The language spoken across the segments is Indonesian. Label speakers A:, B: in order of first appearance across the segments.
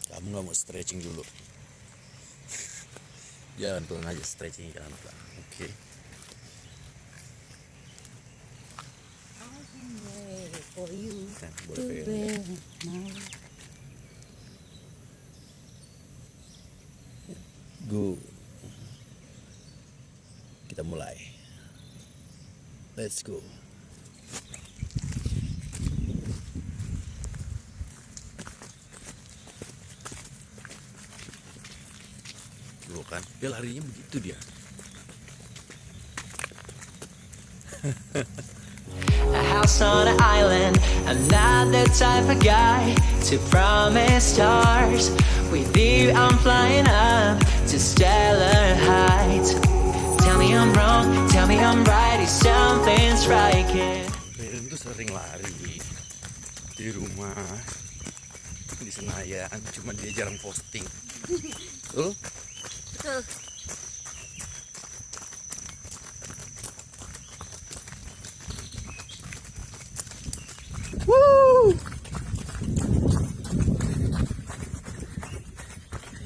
A: Kamu nggak mau stretching dulu? Jalan pelan aja, stretching jalan pelan. Oke.
B: For you
A: Nah,
B: to
A: boleh pegang.
B: bear now.
A: Go. Kita mulai. Let's go. Tuh kan, dia larinya begitu dia.
C: A house on an island. I'm not the type of guy to promise stars. With you, I'm flying up to stellar heights. Tell me I'm wrong, tell me I'm right. If something's striking.
A: Ririn tuh sering lari di rumah, di Senayan, cuma dia jarang posting. Betul?
B: Betul.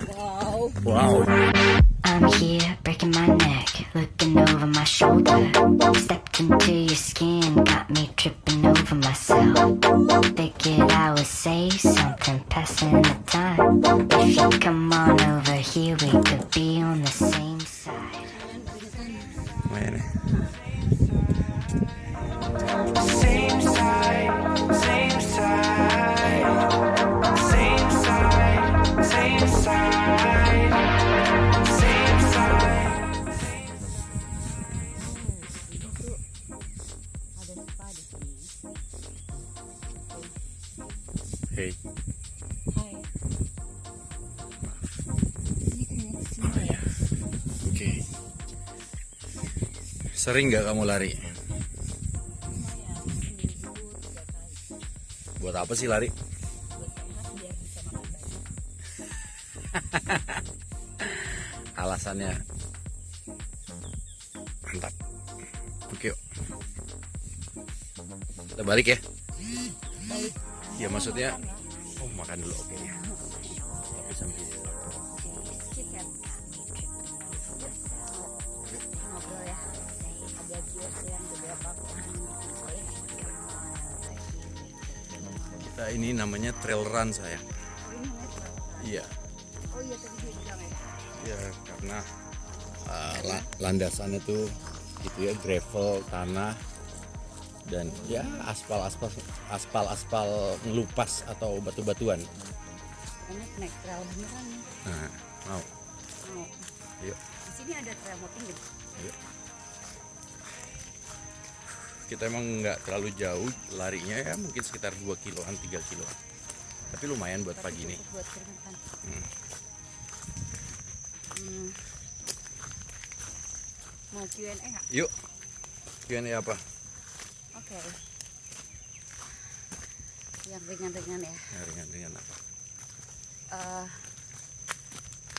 B: Wow.
A: Wow.
D: I'm here breaking my neck, looking over my shoulder. Stepped into your skin, got me tripping over myself. Figured I would say something, passing the time. If you come on over here, we could be on the same side.
A: Lumayan ya.
C: Same side, same side. Same side, same side. Same side.
B: Ada spa di sini.
A: Hey.
B: Hai. Ini kayaknya kesini ya.
A: Oke. Sering nggak kamu lari?
B: Lumayan, seminggu 3 kali.
A: Buat apa sih lari?
B: Buat sehat biar bisa makan banyak.
A: Alasannya mantap. Oke, yuk. Kita balik ya.
B: Balik.
A: Ya maksudnya, oh makan dulu, oke ya. Tapi sambil
B: Chicken. Ngobrol ya. Ada kios yang beberapa
A: kita ini namanya trail run sayang. Iya,
B: Oh iya tadi dia bilang ya.
A: ya karena landasannya tuh gitu ya, gravel, tanah, dan ya aspal ngelupas atau batu-batuan.
B: Enak naik trail beneran nih.
A: Nah, mau.
B: Mau.
A: Yuk,
B: Di sini ada trail mountain gitu.
A: yuk. Kita emang nggak terlalu jauh larinya ya, mungkin sekitar 2 kiloan, 3 kiloan. Tapi lumayan buat
B: Tapi
A: pagi nih.
B: cukup buat keringetan.
A: Hmm.
B: Mau Q&A nggak?
A: Yuk, Q&A apa?
B: Oke. Yang ringan-ringan ya.
A: Ya, ringan-ringan apa?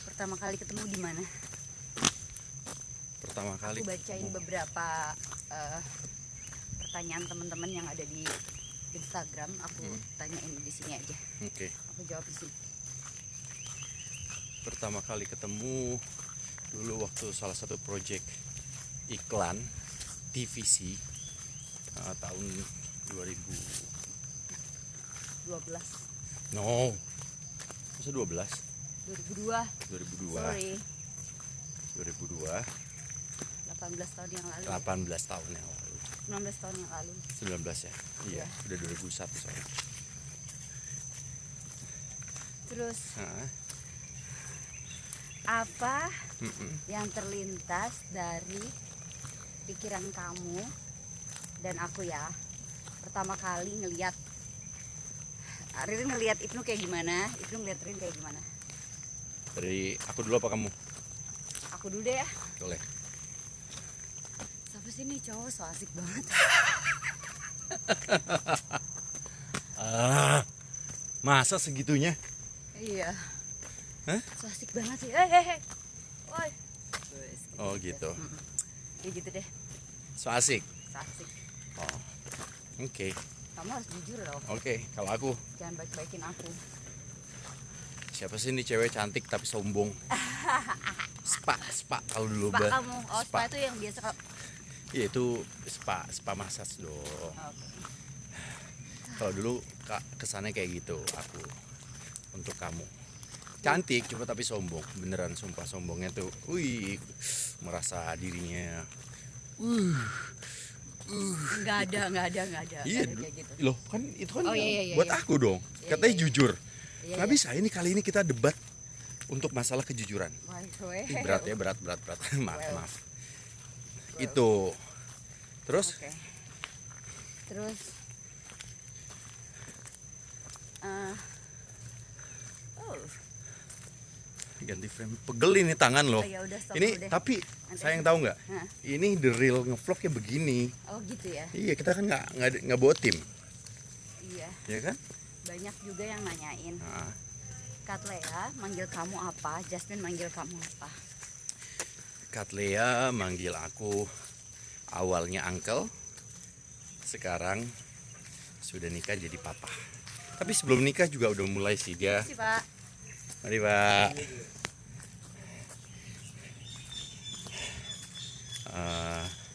B: Pertama kali ketemu di mana?
A: Pertama kali.
B: Aku bacain beberapa pertanyaan teman-teman yang ada di Instagram. Aku tanyain di sini aja.
A: Oke.
B: Aku jawab di sini.
A: Pertama kali ketemu dulu waktu salah satu project iklan TVC tahun 2000.
B: 12.
A: No. Masa 12?
B: 2002.
A: 2002.
B: Sorry.
A: 2002.
B: 18 tahun yang lalu.
A: 18 tahun yang lalu.
B: 19 tahun yang lalu.
A: 19 ya? Iya,
B: Iya.
A: udah 2001 soalnya.
B: Terus
A: Nah,
B: apa
A: mm-mm.
B: yang terlintas dari pikiran kamu dan aku ya pertama kali ngelihat Ririn ngelihat Ibnu kayak gimana, Ibnu ngelihat Ririn kayak gimana?
A: Dari aku dulu apa kamu?
B: Aku dulu deh ya.
A: Boleh.
B: Siapa sih nih cowok so asik banget.
A: Masa segitunya?
B: Iya.
A: Hah?
B: So asik banget sih. Hei. Woi.
A: Oh gitu.
B: Ya gitu deh.
A: So asik.
B: So asik.
A: Oh. Oke.
B: Kamu harus jujur dong.
A: Oke, kalau aku
B: Jangan baik-baikin aku.
A: siapa sih ini cewek cantik tapi sombong? Spa kalau dulu
B: Spa
A: bah.
B: kamu. Oh, spa itu yang biasa kalau.
A: Iya itu spa massage dong.
B: Oke.
A: Kalau dulu kesannya kayak gitu aku untuk kamu. Cantik cuma tapi sombong, beneran sumpah sombongnya tuh. Wih, merasa dirinya.
B: Nggak ada
A: Iya,
B: kayak gitu.
A: loh kan itu kan
B: Oh, iya,
A: buat
B: iya.
A: aku dong.
B: Iya,
A: Katanya
B: iya.
A: jujur.
B: Iya,
A: Nggak
B: iya.
A: bisa ini kali ini kita debat untuk masalah kejujuran.
B: Wah,
A: Ih, berat ya, berat. maaf,
B: Well.
A: maaf. Itu. Terus
B: Oke. Terus oh,
A: ganti frame. Pegel ini tangan loh.
B: oh ya udah stop
A: Ini
B: dulu deh.
A: tapi
B: Nanti
A: sayang
B: aja.
A: tahu nggak?
B: Hah.
A: Ini the real ngevlog ya begini.
B: Oh gitu ya.
A: Iya, kita kan nggak bawa tim,
B: Iya,
A: ya kan?
B: banyak juga yang nanyain.
A: Nah,
B: Katlea manggil kamu apa? Jasmine manggil kamu apa?
A: Katlea manggil aku awalnya uncle, sekarang sudah nikah jadi papa. Tapi sebelum nikah juga udah mulai sih dia.
B: Si Pak.
A: Mari Pak.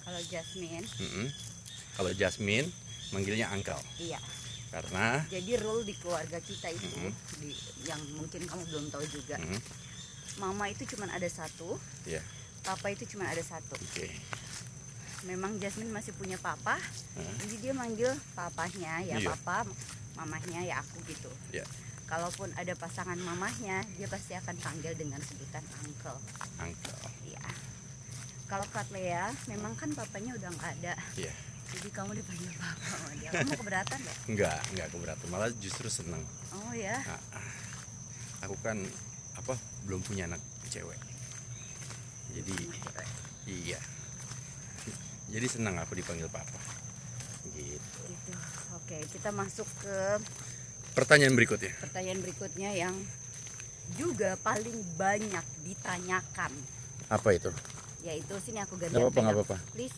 B: Kalau Jasmine,
A: Kalau Jasmine manggilnya uncle
B: iya.
A: karena
B: Jadi rule di keluarga kita itu, yang mungkin kamu belum tahu juga, mama itu cuma ada satu,
A: ya
B: papa itu cuma ada satu.
A: oke.
B: Memang Jasmine masih punya papa, jadi dia manggil papahnya ya
A: Iya.
B: papa, mamahnya ya aku gitu.
A: Ya,
B: Kalaupun ada pasangan mamahnya, dia pasti akan panggil dengan sebutan uncle.
A: uncle.
B: Iya. Kalau Katlea, memang kan papanya udah nggak ada,
A: Iya.
B: jadi kamu dipanggil papa sama dia. Kamu keberatan nggak?
A: Enggak keberatan, malah justru seneng.
B: Oh ya.
A: Nah, aku kan belum punya anak cewek. Jadi iya. Jadi senang aku dipanggil papa. Gitu.
B: Gitu. Oke, kita masuk ke
A: Pertanyaan berikutnya.
B: pertanyaan berikutnya yang juga paling banyak ditanyakan,
A: Apa itu?
B: yaitu sini aku ganti.
A: Nggak apa-apa,
B: pegang.
A: nggak apa-apa.
B: Please.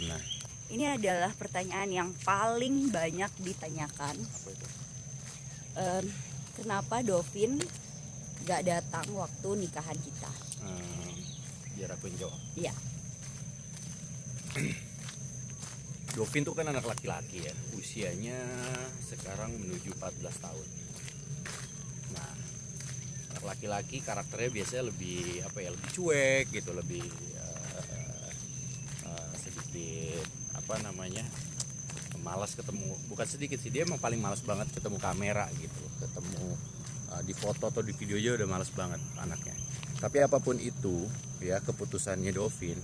A: Nah,
B: Ini adalah pertanyaan yang paling banyak ditanyakan.
A: apa itu?
B: Kenapa Dovin gak datang waktu nikahan kita?
A: Biar aku yang jawab.
B: Iya.
A: Dovin tuh kan anak laki-laki ya. Usianya sekarang menuju 14 tahun. Nah, anak laki-laki karakternya biasanya lebih lebih cuek gitu, lebih sedikit malas ketemu, bukan sedikit sih, dia emang paling malas banget ketemu kamera gitu, ketemu di foto atau di video aja udah malas banget anaknya. Tapi apapun itu ya keputusannya Dovin,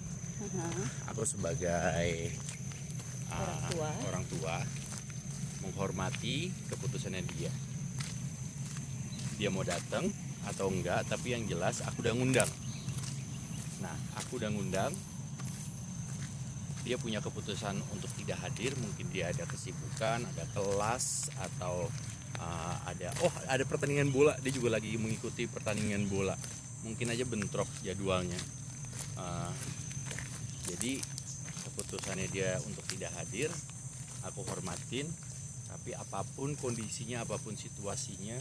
A: aku sebagai orang tua menghormati keputusannya dia. Dia mau datang atau enggak, tapi yang jelas aku udah ngundang. Nah, aku udah ngundang. Dia punya keputusan untuk tidak hadir, mungkin dia ada kesibukan, ada kelas, atau ada pertandingan bola, dia juga lagi mengikuti pertandingan bola, mungkin aja bentrok jadwalnya. Jadi keputusannya dia untuk tidak hadir, aku hormatin. Tapi apapun kondisinya, apapun situasinya,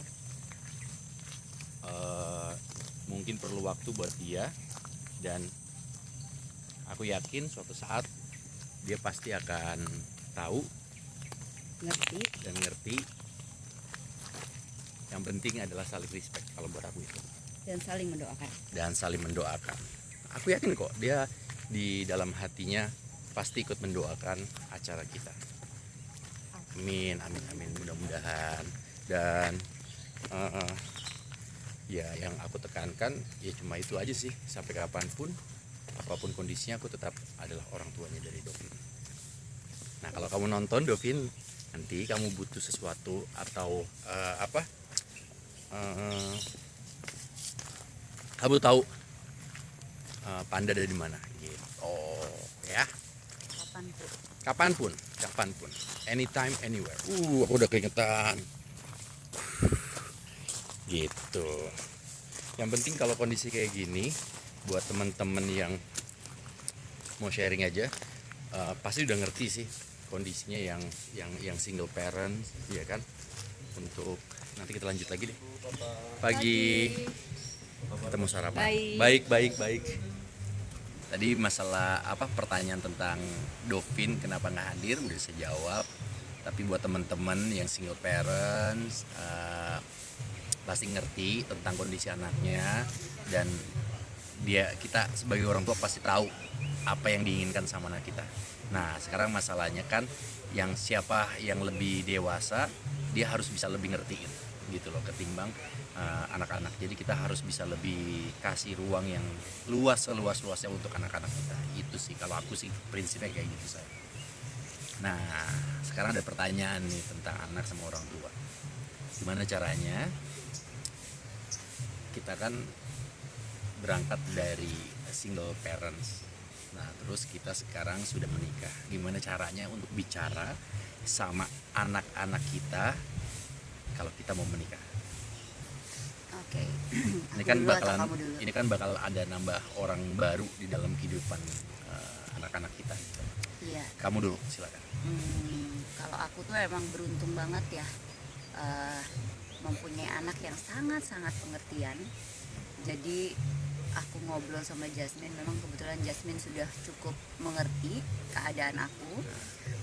A: mungkin perlu waktu buat dia, dan aku yakin suatu saat dia pasti akan tahu,
B: Ngerti?
A: dan ngerti. Yang penting adalah saling respect kalau buat aku itu,
B: Dan saling mendoakan.
A: dan saling mendoakan. Aku yakin kok dia di dalam hatinya pasti ikut mendoakan acara kita. Amin, amin, amin, mudah-mudahan. Dan ya yang aku tekankan ya cuma itu aja sih, sampai kapanpun apapun kondisinya aku tetap adalah orang tuanya dari Dovin. Nah, kalau kamu nonton Dovin, nanti kamu butuh sesuatu atau kamu tahu Panda dari mana gitu. Oh ya,
B: Kapanpun.
A: kapanpun, anytime, anywhere. Aku udah keringetan. Gitu. Yang penting kalau kondisi kayak gini, buat teman-teman yang mau sharing aja, pasti udah ngerti sih kondisinya yang single parent, ya kan. Untuk nanti kita lanjut lagi deh. Pagi. Kita mau sarapan. Baik. Tadi masalah pertanyaan tentang Dovin kenapa nggak hadir udah saya jawab. Tapi buat teman-teman yang single parents pasti ngerti tentang kondisi anaknya, dan kita sebagai orang tua pasti tahu apa yang diinginkan sama anak kita. Nah sekarang masalahnya kan siapa yang lebih dewasa dia harus bisa lebih ngertiin gitu loh ketimbang anak-anak. Jadi kita harus bisa lebih kasih ruang yang luas seluas-luasnya untuk anak-anak kita. Itu sih kalau aku sih prinsipnya kayak gitu saya. Nah sekarang ada pertanyaan nih tentang anak sama orang tua. Gimana caranya? Kita kan berangkat dari single parents. Nah terus kita sekarang sudah menikah. Gimana caranya untuk bicara sama anak-anak kita kalau kita mau menikah?
B: Oke.
A: Ini kan bakal ada nambah orang baru di dalam kehidupan anak-anak kita.
B: Iya.
A: Kamu dulu silakan.
B: Kalau aku tuh emang beruntung banget ya, mempunyai anak yang sangat-sangat pengertian. Jadi aku ngobrol sama Jasmine, memang kebetulan Jasmine sudah cukup mengerti keadaan aku.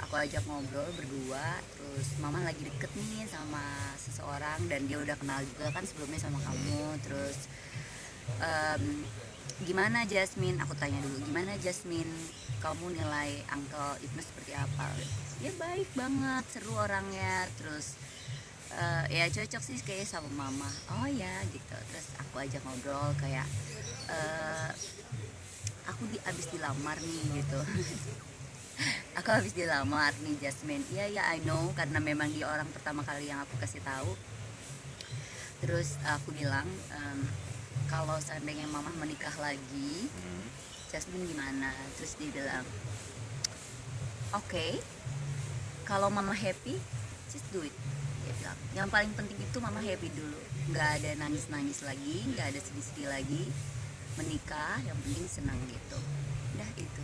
B: Aku ajak ngobrol berdua, terus mama lagi deket nih sama seseorang dan dia udah kenal juga kan sebelumnya sama kamu. Terus gimana Jasmine? Aku tanya dulu, gimana Jasmine? Kamu nilai Uncle Ibnu seperti apa? Ya baik banget, seru orangnya. Terus ya cocok sih kayak sama mama. Oh ya gitu. Terus aku ajak ngobrol kayak aku abis dilamar nih gitu. Aku habis dilamar nih Jasmine. Iya I know, karena memang dia orang pertama kali yang aku kasih tahu. Terus aku bilang kalau seandainya mama menikah lagi, Jasmine gimana? Terus dia bilang, oke, kalau mama happy, just do it. Dia bilang, yang paling penting itu mama happy dulu, nggak ada nangis-nangis lagi, nggak ada sedih-sedih lagi, menikah yang penting senang gitu. Udah itu.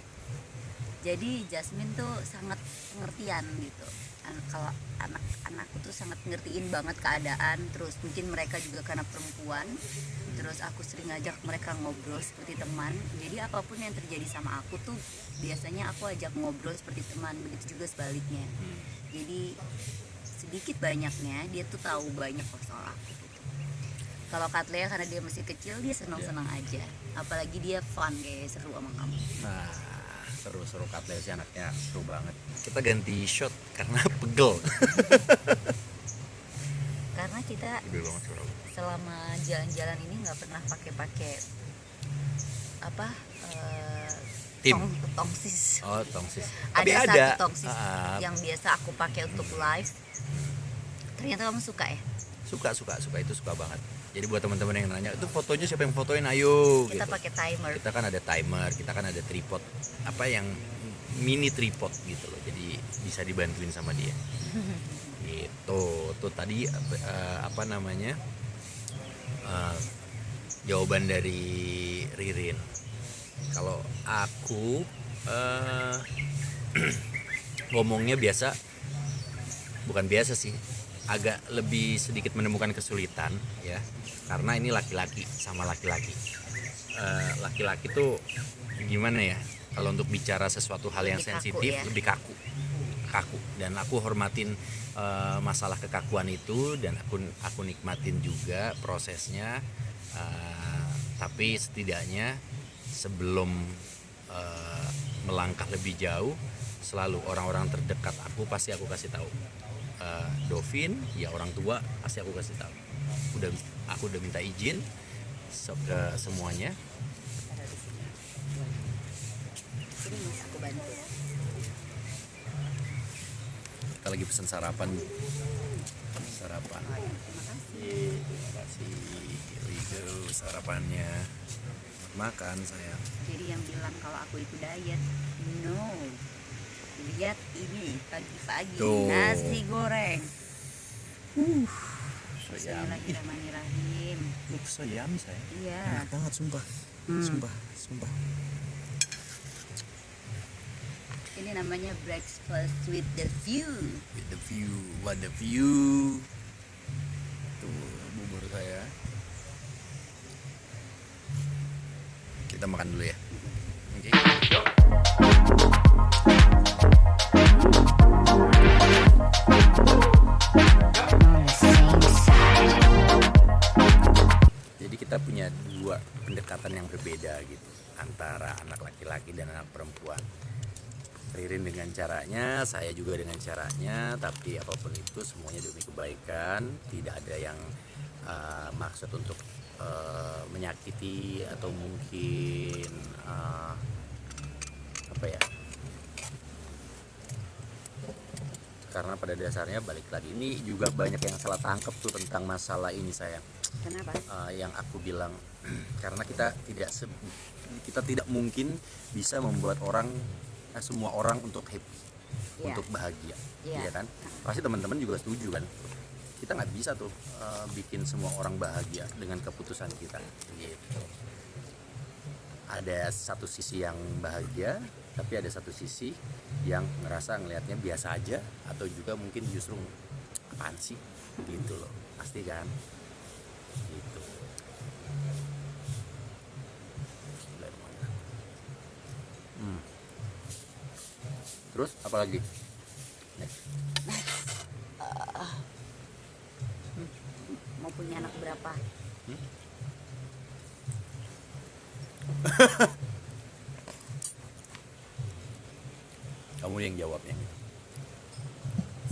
B: Jadi Jasmine tuh sangat pengertian gitu. Kalau anak-anakku tuh sangat ngertiin banget keadaan. Terus mungkin mereka juga karena perempuan, terus aku sering ngajak mereka ngobrol seperti teman. Jadi apapun yang terjadi sama aku tuh biasanya aku ajak ngobrol seperti teman. Begitu juga sebaliknya. Jadi sedikit banyaknya dia tuh tahu banyak soal aku gitu. Kalau Katlea karena dia masih kecil, dia senang-senang aja. Apalagi dia fun kayak seru sama kamu.
A: Nah seru Katlea sih, anaknya seru banget. Kita ganti shot karena pegel.
B: Karena kita selama jalan-jalan ini nggak pernah pakai
A: Tim.
B: tongsis.
A: Oh tongsis.
B: Ada
A: ada
B: satu tongsis yang biasa aku pakai untuk live. Ternyata kamu suka ya?
A: Suka itu suka banget. Jadi buat teman-teman yang nanya itu fotonya siapa yang fotoin, ayo
B: Kita
A: gitu.
B: pakai timer.
A: Kita kan ada timer, kita kan ada tripod, yang mini tripod gitu loh. Jadi bisa dibantuin sama dia. Gitu. Tuh tadi jawaban dari Ririn. Kalau aku ngomongnya bukan biasa sih, agak lebih sedikit menemukan kesulitan ya, karena ini laki-laki sama laki-laki. Laki-laki tuh gimana ya, kalau untuk bicara sesuatu hal yang
B: Lebih
A: sensitif
B: kaku ya?
A: lebih kaku, dan aku hormatin masalah kekakuan itu, dan aku nikmatin juga prosesnya. Tapi setidaknya sebelum melangkah lebih jauh, selalu orang-orang terdekat aku pasti aku kasih tahu. Dovin ya orang tua pasti aku kasih tahu. Aku udah minta izin ke semuanya.
B: Ini bisa aku bantu.
A: Kita lagi pesan sarapan.
B: Terima kasih.
A: Terima kasih. Here we go, sarapannya. Makan sayang.
B: Jadi yang bilang kalau aku itu diet, no. Lihat ini pagi-pagi
A: Tuh.
B: nasi goreng.
A: So yummy.
B: Bismillahirrahmanirrahim.
A: Look so yummy sayang.
B: Iya.
A: Enak banget sumpah. Sumpah.
B: Ini Ini namanya breakfast with the view.
A: With the view, what the view. Tuh bubur saya. Kita makan dulu ya. Oke.
D: On the same side.
A: Jadi kita punya dua pendekatan yang berbeda gitu antara anak laki-laki dan anak perempuan. Ririn dengan caranya, saya juga dengan caranya, tapi apapun itu semuanya demi kebaikan. Tidak ada yang maksud untuk menyakiti atau mungkin apa ya? Karena pada dasarnya balik lagi ini juga banyak yang salah tangkap tuh tentang masalah ini sayang.
B: Kenapa?
A: Yang aku bilang karena kita tidak mungkin bisa membuat semua orang untuk happy, untuk bahagia, ya kan? Pasti teman-teman juga setuju kan? Kita nggak bisa tuh bikin semua orang bahagia dengan keputusan kita. Gitu. Ada satu sisi yang bahagia, tapi ada satu sisi yang ngerasa ngelihatnya biasa aja, atau juga mungkin justru apaan sih, gitu loh, pasti kan? Gitu. Terus apa lagi? Next.
B: Mau punya anak berapa?
A: Kamu yang jawabnya.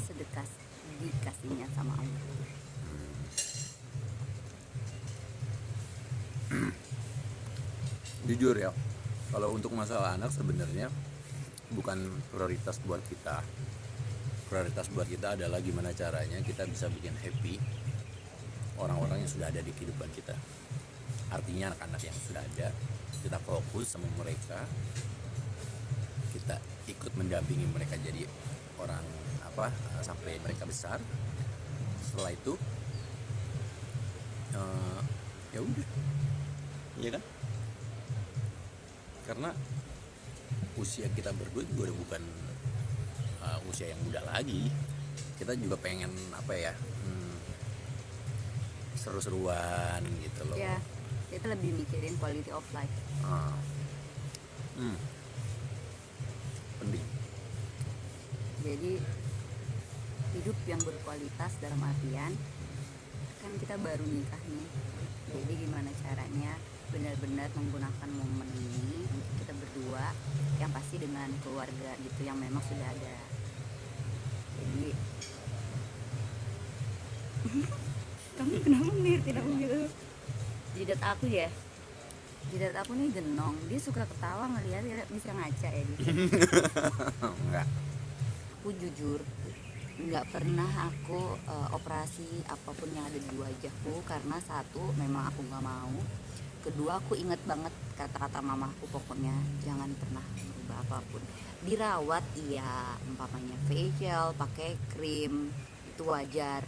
B: Sedekah dikasihnya sama Allah.
A: Jujur ya, kalau untuk masalah anak sebenarnya bukan prioritas buat kita. Prioritas buat kita adalah gimana caranya kita bisa bikin happy orang-orang yang sudah ada di kehidupan kita. Artinya anak-anak yang sudah ada, kita fokus sama mereka, kita ikut mendampingi mereka jadi orang sampai mereka besar. Setelah itu ya udah, iya kan? Karena usia kita berdua juga udah bukan usia yang muda lagi. Kita juga pengen seru-seruan gitu loh.
B: Ya, kita lebih mikirin quality of life.
A: Penting.
B: Jadi hidup yang berkualitas dalam artian kan kita baru nikah nih. Jadi gimana caranya benar-benar menggunakan momen ini untuk kita berdua, yang pasti dengan keluarga gitu yang memang sudah ada. Jadi kamu kenapa ngeliatin aku gitu? Jidat aku ya, jidat aku nih genong, dia suka ketawa ngeliat bisa ngaca ya dia.
A: Enggak.
B: Aku jujur nggak pernah aku operasi apapun yang ada di wajahku, karena satu memang aku nggak mau, kedua aku inget banget kata-kata mamaku, pokoknya jangan pernah berubah apapun. Dirawat iya, umpamanya facial, pakai krim, itu wajar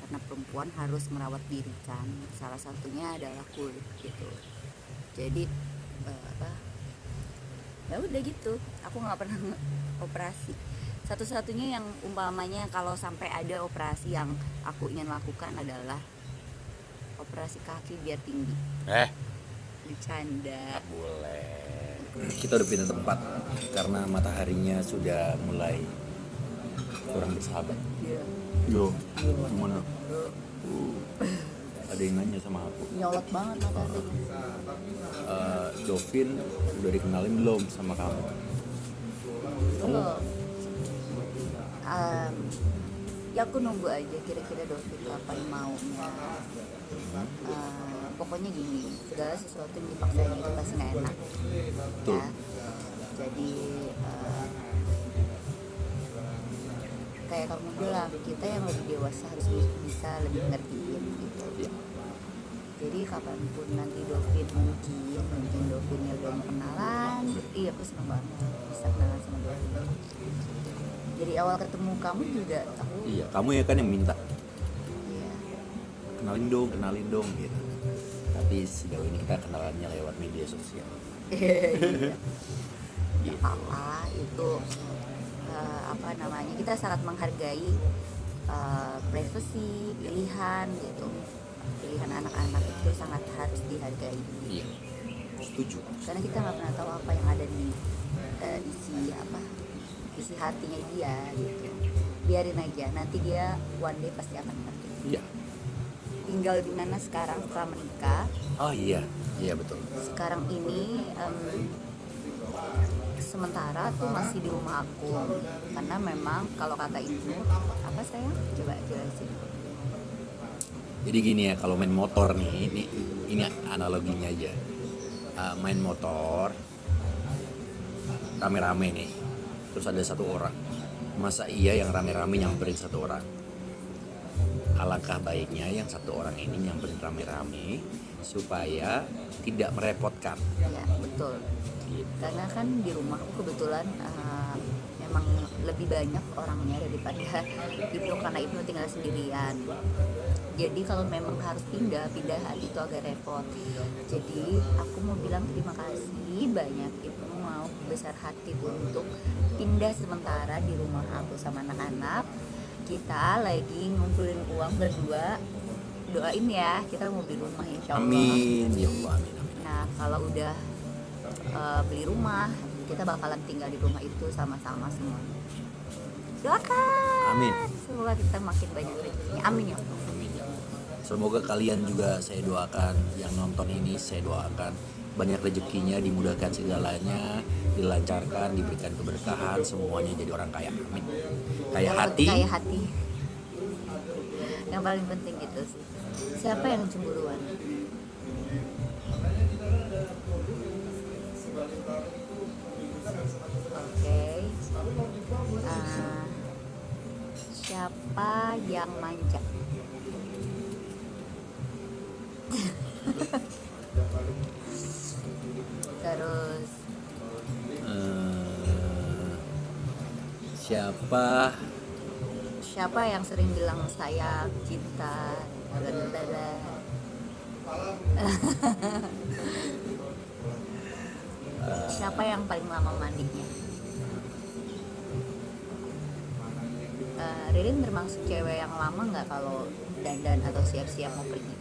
B: karena perempuan harus merawat diri kan, salah satunya adalah kulit gitu. Jadi ya udah gitu, aku nggak pernah operasi. Satu-satunya yang umpamanya kalau sampai ada operasi yang aku ingin lakukan adalah operasi kaki biar tinggi. Bercanda.
A: Boleh. Kita udah pindah tempat karena mataharinya sudah mulai kurang bersahabat.
B: Iya.
A: Yo, gimana? Ada yang nanya sama aku.
B: Nyolot banget mataharinya.
A: Dovin udah dikenalin belum sama kamu?
B: Belum. Ya aku nunggu aja kira-kira Dovin kapan maunya. Pokoknya gini, segala sesuatu yang dipaksain itu pasti nggak enak.
A: Betul.
B: Ya. Jadi kayak kamu bilang, kita yang lebih dewasa harus bisa lebih ngertiin gitu.
A: Iya.
B: Jadi kapanpun nanti Dovin mungkin Dovinnya udah mau kenalan, iya aku seneng banget bisa kenalan sama Dovin. Jadi awal ketemu kamu juga aku.
A: Iya, kamu ya kan yang minta.
B: Iya.
A: Kenalin dong gitu. Tapi sejauh ini kita kenalannya lewat media sosial.
B: Iya. Ya Allah itu apa namanya, kita sangat menghargai privacy, pilihan gitu. Pilihan anak-anak itu sangat harus dihargai.
A: Iya, setuju.
B: Karena kita nggak pernah tahu apa yang ada di isi hatinya dia gitu. Biarin aja, nanti dia one day pasti akan ngerti.
A: Iya.
B: Tinggal di mana sekarang setelah menikah.
A: Oh iya, iya betul.
B: Sekarang ini sementara tuh masih di rumah aku, karena memang kalau kata ibu, apa sayang? Coba jelasin.
A: Jadi gini ya, kalau main motor nih, ini analoginya aja. Main motor rame-rame nih, terus ada satu orang. Masa iya yang rame-rame nyamperin satu orang? Alangkah baiknya yang satu orang ini nyamperin rame-rame supaya tidak merepotkan.
B: Ya betul.
A: Gitu.
B: Karena kan di rumahku kebetulan memang lebih banyak orangnya daripada Ibnu, karena Ibnu tinggal sendirian. Jadi kalau memang harus pindah itu agak repot. Jadi aku mau bilang terima kasih banyak Ibnu mau besar hati untuk pindah sementara di rumah aku sama anak-anak. Kita lagi ngumpulin uang berdua. Doain ya, kita mau beli rumah insya Allah.
A: Amin, ya Allah, amin, amin.
B: Nah kalau udah beli rumah, kita bakalan tinggal di rumah itu sama-sama semua. Doakan.
A: Amin.
B: Semoga kita makin banyak rezekinya. Amin ya Allah.
A: Amin ya Allah. Semoga kalian juga saya doakan, yang nonton ini saya doakan banyak rezekinya, dimudahkan segalanya, dilancarkan, diberikan keberkahan, semuanya jadi orang kaya. Amin. Kaya hati.
B: Kaya hati. Yang paling penting itu sih. Siapa yang cemburuan? Oke. Siapa yang manja? Terus siapa yang sering bilang sayang, cinta, blablabla. Siapa yang paling lama mandinya? Ririn termasuk cewek yang lama nggak kalau dandan atau siap-siap mau pergi?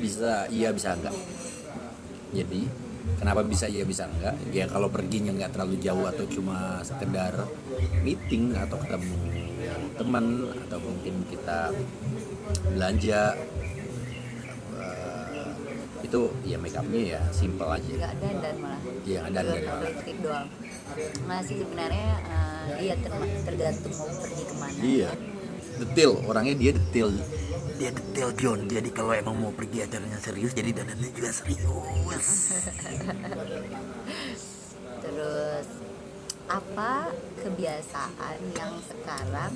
A: Bisa iya, bisa enggak. Jadi kenapa bisa iya bisa enggak? Ya kalau perginya enggak terlalu jauh atau cuma sekedar meeting atau ketemu teman atau mungkin kita belanja, itu ya make upnya ya simple aja.
B: Nggak dandan malah.
A: Iya, dandan malah.
B: Lipstick doang. Masih sebenarnya iya tergantung mau pergi kemana.
A: Iya, detail orangnya, dia detail John. Jadi kalau emang mau pergi acaranya serius, jadi dandannya juga serius.
B: Terus apa kebiasaan yang sekarang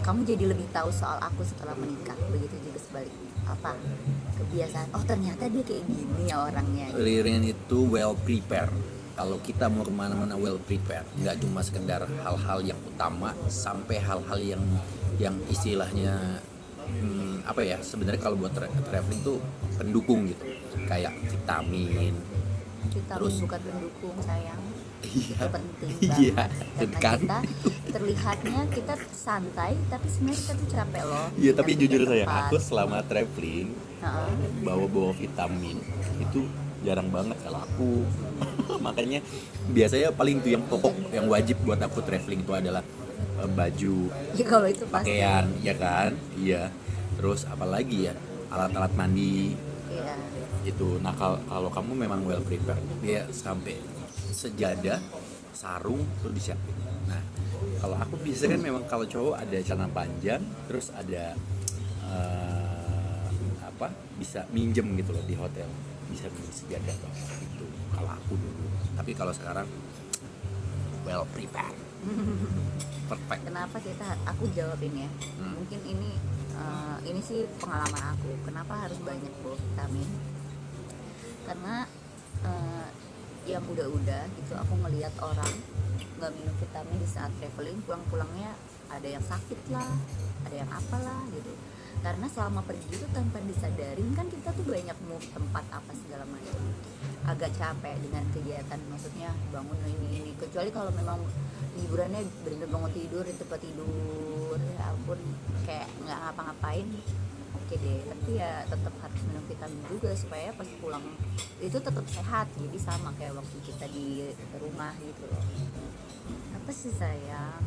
B: kamu jadi lebih tahu soal aku setelah menikah? Begitu juga sebaliknya. Apa kebiasaan? Oh ternyata dia kayak gini ya orangnya.
A: Ririn itu well prepared. Kalau kita mau kemana-mana well prepared, nggak cuma sekedar hal-hal yang utama, sampai hal-hal yang istilahnya apa ya, sebenarnya kalau buat traveling tuh pendukung gitu, kayak vitamin. Terus
B: Bukan pendukung sayang.
A: iya,
B: Itu penting
A: iya,
B: banget. Karena
A: kan?
B: kita terlihatnya kita santai, tapi sebenarnya kita tuh capek loh.
A: Iya, tapi
B: Kita
A: jujur
B: di
A: sayang,
B: tempat.
A: aku selama traveling
B: Heeh.
A: bawa vitamin itu jarang banget kalau aku. Makanya biasanya paling tuh yang pokok, yang wajib buat aku traveling itu adalah baju,
B: Ya kalau itu pasti.
A: pakaian, ya kan? Iya. Terus apalagi ya, alat-alat mandi
B: Iya.
A: itu. Nah kalau kamu memang well prepared, dia sampai sejadah, sarung tuh disiapin. Nah kalau aku biasa kan memang kalau cowok ada celana panjang, terus ada bisa minjem gitu loh di hotel, bisa minjem sejadah itu kalau aku dulu. Tapi kalau sekarang well prepared. Perfect.
B: Kenapa aku jawabin ya? Mungkin ini sih pengalaman aku. Kenapa harus banyak bawa vitamin? Karena yang udah gitu aku ngelihat orang nggak minum vitamin di saat traveling, pulang-pulangnya ada yang sakit lah, ada yang apalah gitu. karena selama pergi itu tanpa disadarin kan kita tuh banyak move tempat apa segala macam, agak capek dengan kegiatan, maksudnya bangun ini kecuali kalau memang liburannya bener bangun tidur di tempat tidur, ya ampun kayak nggak ngapa-ngapain, oke deh, tapi ya tetap harus minum vitamin juga supaya pas pulang itu tetap sehat, jadi sama kayak waktu kita di rumah gitu loh. Apa sih sayang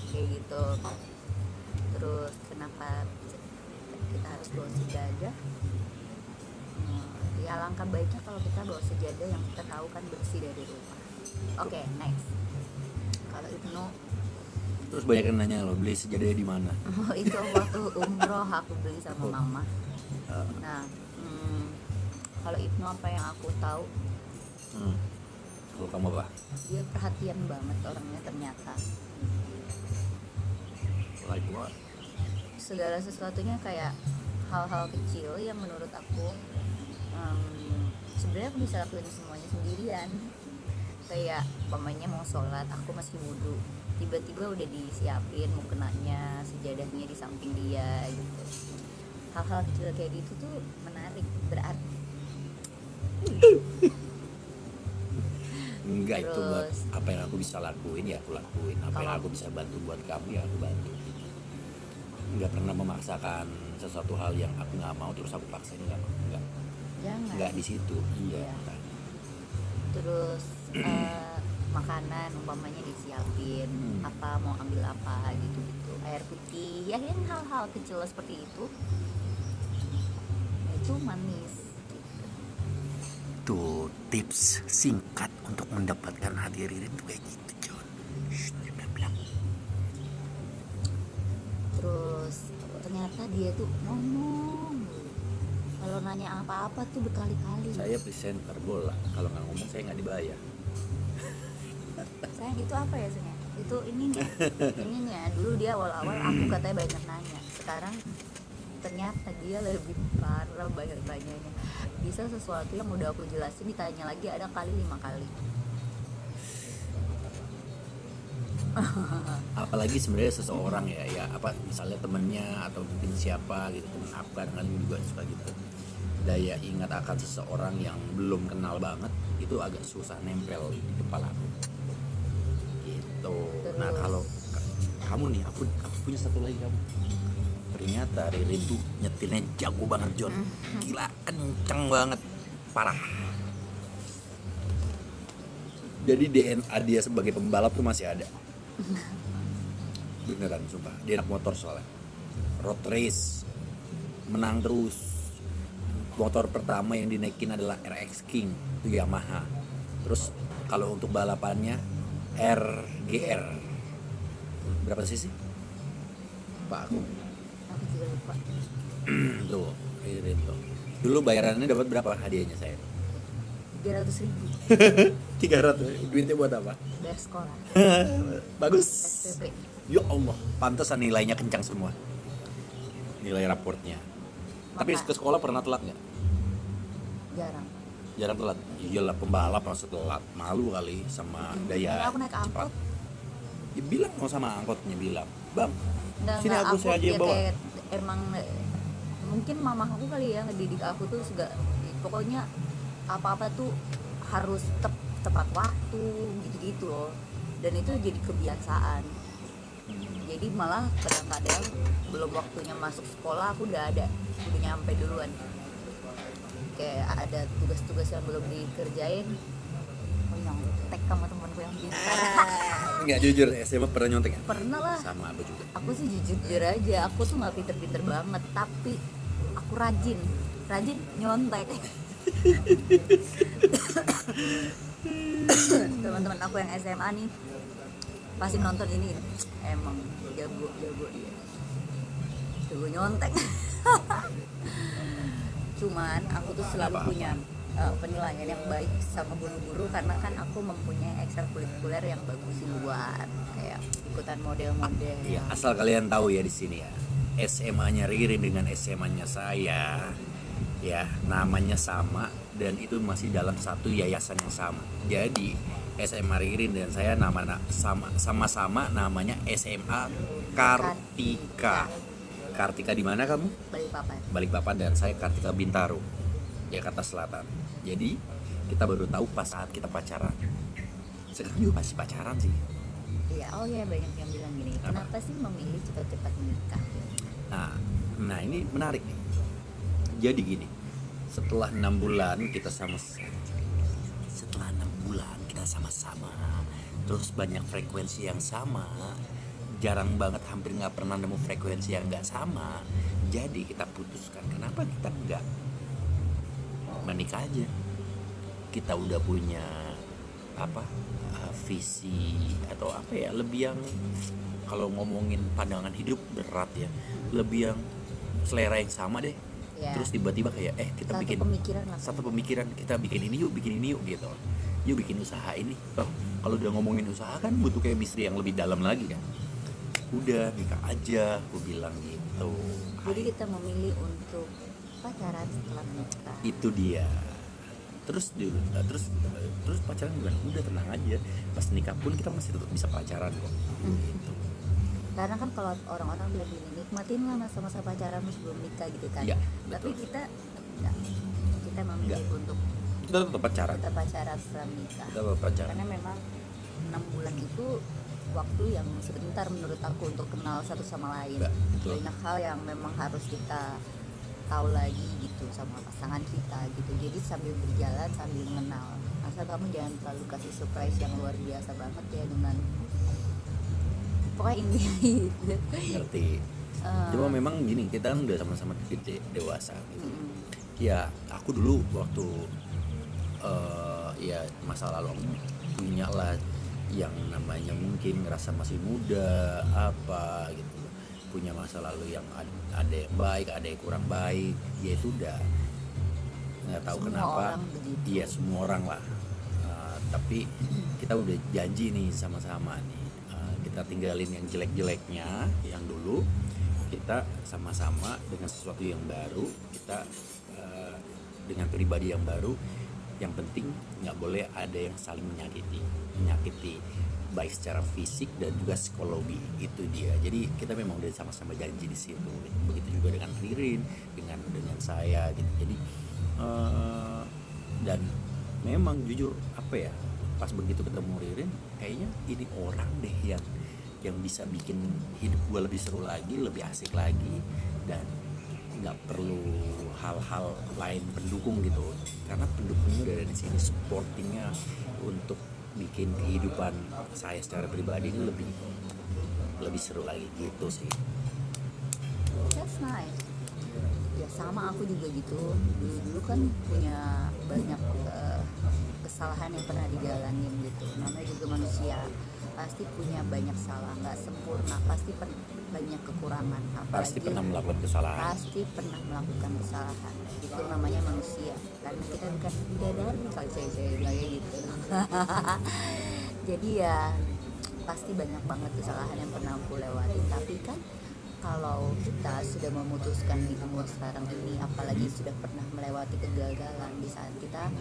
B: kayak gitu. Terus kenapa kita harus bawa sejadah? Ya alangkah baiknya kalau kita bawa sejadah yang kita tahu kan bersih dari rumah. Oke, next. Kalau Ibnu
A: Terus banyak yang nanya lo beli sejadahnya di mana?
B: itu waktu umroh aku beli sama mama. Nah, kalau Ibnu apa yang aku tahu,
A: Kalau kamu apa?
B: dia perhatian banget orangnya ternyata.
A: Like what?
B: Segala sesuatunya kayak hal-hal kecil yang menurut aku sebenarnya aku bisa lakuin semuanya sendirian. Kayak pemainnya mau sholat, aku masih wudhu, tiba-tiba udah disiapin mau kenanya sejadahnya di samping dia gitu. Hal-hal kecil kayak gitu tuh menarik, berarti.
A: Enggak, itu buat
B: Terus-
A: apa yang aku bisa lakuin ya aku lakuin, apa yang aku bisa bantu buat kamu ya aku bantu gitu. Nggak pernah memaksakan sesuatu hal yang aku nggak mau terus aku paksain, nggak
B: Jangan.
A: nggak di situ. Iya.
B: Iya. Terus makanan umpamanya disiapin, apa mau ambil apa gitu-gitu, air putih, ya yang hal-hal kecil seperti itu manis.
A: Tuh tips singkat untuk mendapatkan hati Ririn tuh kayak gitu, John. Bilang.
B: Terus ternyata dia tuh ngomong kalau nanya apa-apa tuh berkali-kali.
A: Saya presenter bola, kalau nggak ngomong saya nggak dibayar.
B: Sayang itu apa ya sayang? Itu ininya dulu dia awal-awal aku katanya banyak nanya, sekarang ternyata dia lebih parah banyak-banyaknya. Bisa sesuatu yang udah aku jelasin ditanya lagi ada kali 5 kali.
A: Apalagi sebenarnya seseorang ya apa misalnya temennya atau mungkin siapa gitu, temen aku kadang-kadang juga suka gitu, daya ingat akan seseorang yang belum kenal banget itu agak susah nempel di kepala aku gitu. Nah kalau kamu nih, aku punya satu lagi kamu. Ternyata Ririn tuh nyetirnya jago banget, John. Gila, kenceng banget, parah. Jadi DNA dia sebagai pembalap tuh masih ada. Beneran, sumpah. Dia anak motor soalnya. Road race, menang terus. Motor pertama yang dinaikin adalah RX King, itu Yamaha. Terus kalau untuk balapannya RGR. Berapa cc? Pak aku.
B: Aku juga lupa.
A: Tuh, Ririn tuh. Dulu bayarannya dapat berapa hadiahnya saya?
B: 300.000
A: 300. Duitnya buat apa?
B: dari sekolah
A: Bagus.
B: SPP.
A: Ya Allah, pantesan nilainya kencang semua. Nilai raportnya. Tapi
B: Maka-
A: ke sekolah pernah telat nggak?
B: Jarang.
A: Jarang telat. Iyalah pembalap masa telat. Malu kali sama daya
B: Aku naik
A: cepat.
B: angkot.
A: Ya, bilang mau sama angkotnya bilang, Bang,
B: Nggak,
A: sini aku
B: angkot
A: saya aja
B: dia
A: yang bawa.
B: kayak emang mungkin mama aku kali ya ngedidik aku tuh pokoknya apa-apa tuh harus tepat waktu gitu-gitu loh, dan itu jadi kebiasaan. Jadi malah kadang-kadang belum waktunya masuk sekolah aku udah nyampe duluan, kayak ada tugas-tugas yang belum dikerjain, oh nyontek sama temanku yang pintar.
A: Nggak jujur, SMA pernah nyontek ya?
B: Pernah lah.
A: Sama aku juga.
B: Aku sih jujur aja, aku tuh nggak pinter-pinter banget, tapi aku rajin nyontek. Teman-teman aku yang SMA nih pasti nonton ini, emang jago dia, jago nyontek. Cuman aku tuh selalu punya penilaian yang baik sama guru-guru karena kan aku mempunyai ekstrakurikuler yang bagus di luar, kayak ikutan model-model.
A: Iya, asal kalian tahu ya di sini ya. SMA-nya Ririn dengan SMA-nya saya ya, namanya sama dan itu masih dalam satu yayasan yang sama. Jadi SMA Ririn dan saya sama-sama namanya SMA Kartika. Kartika di mana kamu?
B: Balikpapan.
A: Balikpapan, dan saya Kartika Bintaro, Jakarta Selatan. Jadi kita baru tahu pas saat kita pacaran. Sekarang juga masih pacaran sih.
B: Iya, oh ya banyak yang bilang gini,
A: Apa?
B: kenapa sih memilih cepat-cepat menikah?
A: Nah ini menarik nih. Jadi gini, setelah 6 bulan kita sama-sama, terus banyak frekuensi yang sama, jarang banget, hampir nggak pernah nemu frekuensi yang nggak sama. Jadi kita putuskan, kenapa kita nggak menikah aja? Kita udah punya visi atau lebih yang, kalau ngomongin pandangan hidup berat ya, lebih yang selera yang sama deh.
B: Ya.
A: Terus tiba-tiba kayak kita
B: Satu
A: bikin
B: pemikiran lah.
A: satu pemikiran, kita bikin ini yuk gitu. Yuk bikin usaha ini. Kalau udah ngomongin usaha kan butuh chemistry yang lebih dalam lagi kan. Udah nikah aja, aku bilang gitu.
B: Jadi kita memilih untuk pacaran setelah menikah.
A: Itu dia. Terus pacaran gimana? Udah tenang aja. Pas nikah pun kita masih tetap bisa pacaran kok. Gitu.
B: Karena kan kalau orang-orang bilang gini, nikmatin lah masa-masa pacaranmu sebelum nikah gitu kan.
A: Iya,
B: Tapi
A: betul.
B: kita enggak. Kita memilih
A: Enggak.
B: untuk
A: Kita tetap pacaran.
B: kita pacaran setelah menikah.
A: Kita tetap pacaran.
B: Karena memang 6 bulan itu waktu yang sebentar menurut aku untuk kenal satu sama lain.
A: Mbak, betul.
B: Banyak hal yang memang harus kita tahu lagi gitu sama pasangan kita gitu. Jadi sambil berjalan sambil mengenal. Asal kamu jangan terlalu kasih surprise yang luar biasa banget ya dengan pokoknya intinya gitu.
A: Ngerti. Cuma memang gini, kita kan udah sama-sama gede, dewasa gitu. Ya aku dulu waktu ya masa lalu aku punya lah yang namanya mungkin ngerasa masih muda apa gitu, punya masa lalu yang ada yang baik, ada yang kurang baik, ya itu udah nggak tahu
B: Semua
A: kenapa.
B: orang begitu.
A: Iya, semua orang lah. Tapi kita udah janji nih sama-sama nih, kita tinggalin yang jelek-jeleknya yang dulu, kita sama-sama dengan sesuatu yang baru, kita dengan pribadi yang baru. Yang penting nggak boleh ada yang saling menyakiti baik secara fisik dan juga psikologi. Itu dia. Jadi kita memang udah sama-sama janji di situ. Begitu juga dengan Ririn, dengan saya gitu. Jadi dan memang jujur pas begitu ketemu Ririn, kayaknya ini orang deh yang bisa bikin hidup gue lebih seru lagi, lebih asik lagi, dan nggak perlu hal-hal lain pendukung gitu, karena pendukungnya udah ada di sini, supportingnya untuk bikin kehidupan saya secara pribadi ini lebih seru lagi gitu sih.
B: That's nice. Ya sama aku juga gitu. Dulu kan punya banyak kesalahan yang pernah dijalanin gitu. Namanya juga manusia, pasti punya banyak salah, nggak sempurna, pasti banyak kekurangan.
A: Pasti
B: Apalagi
A: pernah melakukan kesalahan.
B: pasti pernah melakukan kesalahan. Itu namanya manusia. Karena kita bukan bidadari kalau cewek-cewek bilangnya gitu. Jadi ya pasti banyak banget kesalahan yang pernah aku lewati. Tapi kan kalau kita sudah memutuskan di umur sekarang ini, apalagi sudah pernah melewati kegagalan, di saat kita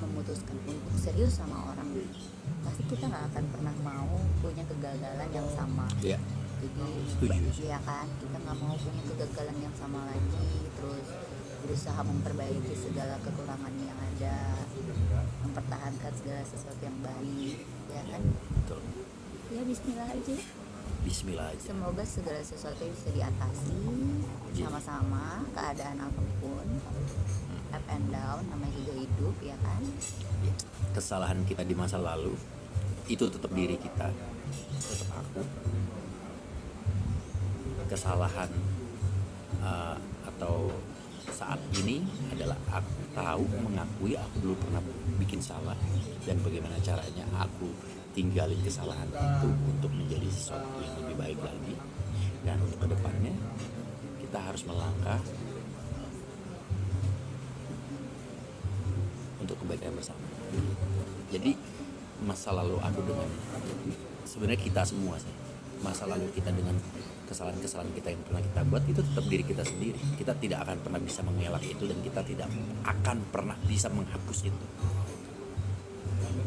B: memutuskan untuk serius sama orang, pasti kita nggak akan pernah mau punya kegagalan yang sama.
A: Iya.
B: Jadi
A: Setuju.
B: ya kan, kita nggak mau punya kegagalan yang sama lagi, terus berusaha memperbaiki segala kekurangan yang ada, mempertahankan segala sesuatu yang baik, ya kan.
A: Betul.
B: Ya Bismillah aja.
A: Bismillah aja.
B: Semoga segala sesuatu bisa diatasi sama-sama, keadaan apapun, up and down, namanya juga hidup, ya kan.
A: Kesalahan kita di masa lalu itu tetap diri kita, tetap aku. Kesalahan atau saat ini adalah aku tahu, mengakui aku dulu pernah bikin salah, dan bagaimana caranya aku tinggalin kesalahan itu untuk menjadi sesuatu yang lebih baik lagi. Dan untuk kedepannya kita harus melangkah untuk kebaikan bersama. Jadi masa lalu aku dengan, sebenarnya kita semua sih, masa lalu kita dengan kesalahan-kesalahan kita yang pernah kita buat itu tetap diri kita sendiri. Kita tidak akan pernah bisa mengelak itu, dan kita tidak akan pernah bisa menghapus itu.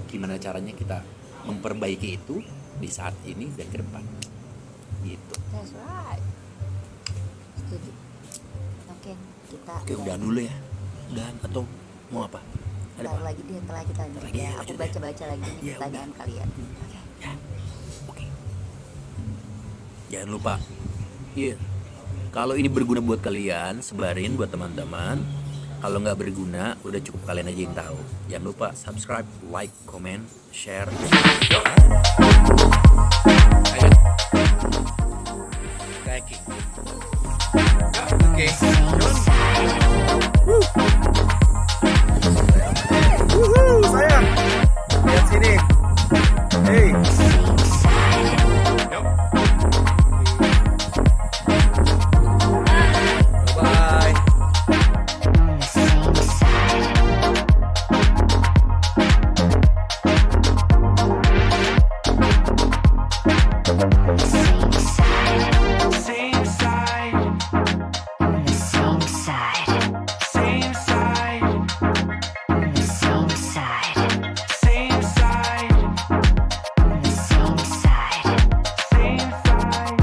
A: Gimana caranya kita memperbaiki itu di saat ini dan ke depan gitu.
B: That's right. Jadi, oke, kita
E: Oke, udahan dulu ya. Udahan atau mau apa? Ada
B: ntar
E: apa?
B: lagi deh, ntar lagi lanjut
E: Lagi
B: ya.
E: lanjut
B: Aku
E: ya.
B: baca-baca lagi nih
E: Iya,
B: pertanyaan kalian. Oke.
E: Ya. Oke. Jangan lupa. Iya. Kalau ini berguna buat kalian, sebarin buat teman-teman. Kalau nggak berguna, udah cukup kalian aja yang tahu. Jangan lupa subscribe, like, comment, share.
A: Ayo. Kayaking. Oke.
F: Sayang, lihat sini. Hey.
A: Yuk. Bye-bye.
D: On the same side. Same side.
C: Same side,
D: On the same side.
C: same side,
D: On the same side.
C: same side,
D: On the same side.
C: same side.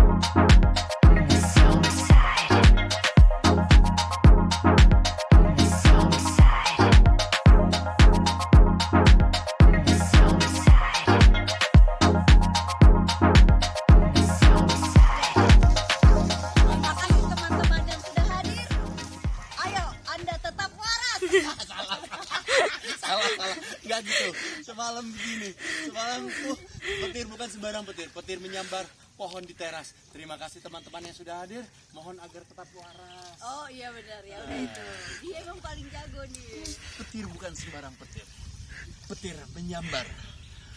D: On the same side. On the same side. On the same side.
B: Terima kasih teman-teman yang sudah hadir. Ayo, Anda tetap waras.
F: Salah. Nggak gitu. Semalam begini. Semalam tuh petir bukan sembarang petir. Petir menyambar pohon di teras. Terima kasih teman-teman yang sudah hadir. Mohon agar tetap waras.
B: Oh iya benar ya, udah itu. Dia emang paling jago nih.
F: Petir bukan sembarang petir. Petir menyambar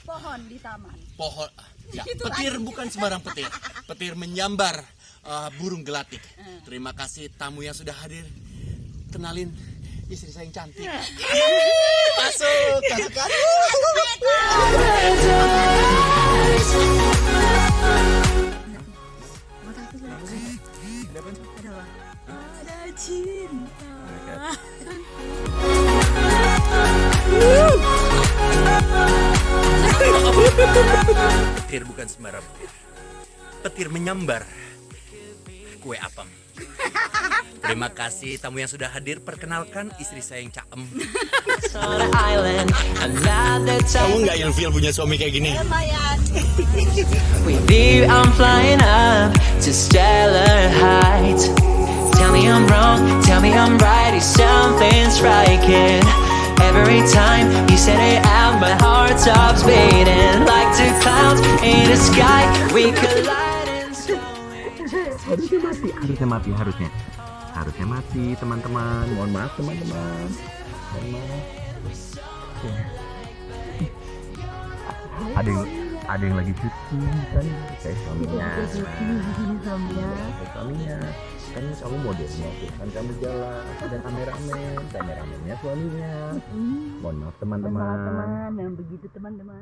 B: Pohon di taman.
F: pohon. Ya,
B: Itu
F: petir
B: lagi.
F: bukan sembarang petir. Petir menyambar burung gelatik. Terima kasih tamu yang sudah hadir. Kenalin istri saya yang cantik. Masuk.
B: Ada cinta.
E: Petir bukan sembarang petir. Petir menyambar kue apam. Terima kasih tamu yang sudah hadir. Perkenalkan istri saya yang caem.
C: On an island, another
F: Kamu
C: time.
F: nggak ilfil punya suami kayak gini?
B: Lumayan.
C: With you, I'm flying up to stellar heights. Tell me I'm wrong, tell me I'm right. Is something striking? Every time you say it out, my heart stops beating. Like two clouds in the sky, we collide and
E: Harusnya mati teman-teman. Mohon maaf teman-teman. Ada yang lagi cuti kan kayak suaminya. Suaminya kan kamu modelnya tuh kan kamu jalan ada kameramennya suaminya. Mohon maaf teman-teman.
B: Teman-teman, yang begitu teman-teman.